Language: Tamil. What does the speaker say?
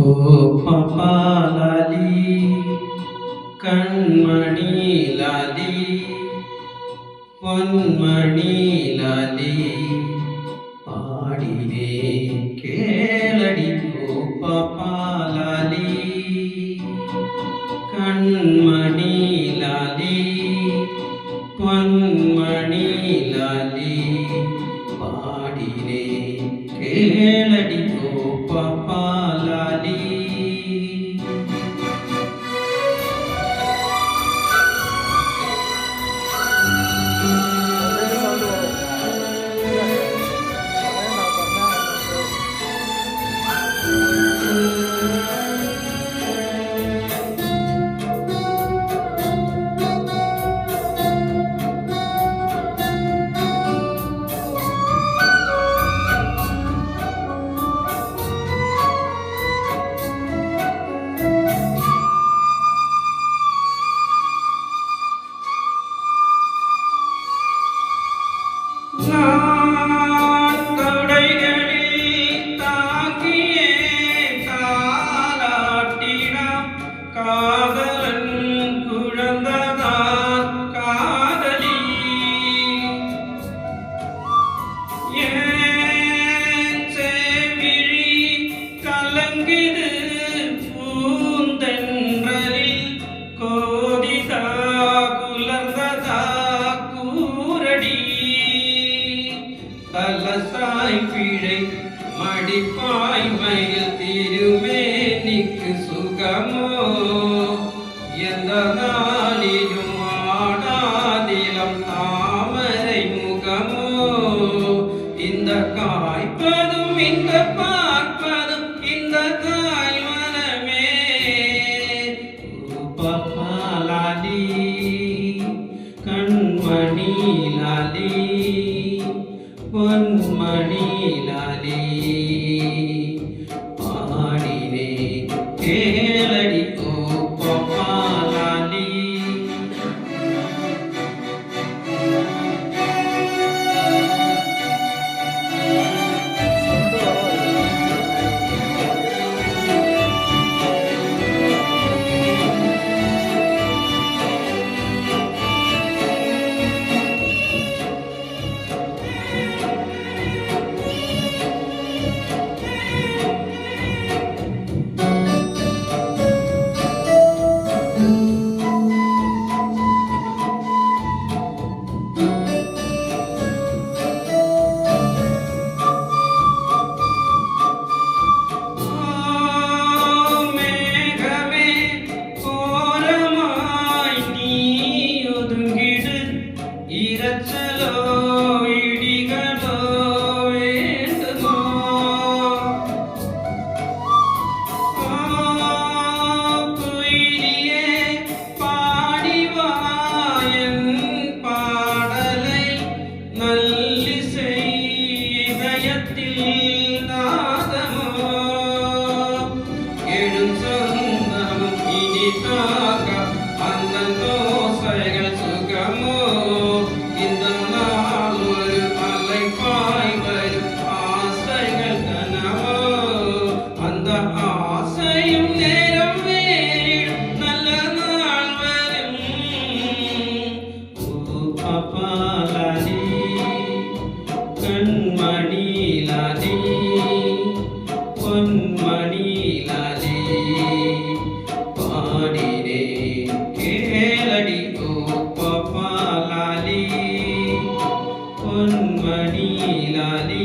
ஓ பாப்பா லாலி கண்மணி லாலி பொன்மணி லாலி பாடினே கேளடி ஓ பாப்பா லாலி கண்மணி லாலி பொன்மணி லாலி பாடினே கேளடி ஓ பாப்பா லாலி தலசாய் பிழை மடிப்பாய் மயில் திருமேனிக்கு சுகமோ எந்த நாளிலும் ஆடாதிலம் தாமரை முகமோ இந்த காய்ப்பதும் இந்த பார்ப்பதும் இந்த தாய் மனமே பாப்பா லாலி கண்மணி லாலி பொன்மணி லாலி பாடினே கேளடி ஓ பாப்பா லாலி கண்மணி லாலி பொன்மணி லாலி பாடினே கேளடி ஓ பாப்பா லாலி பொன்மணி லாலி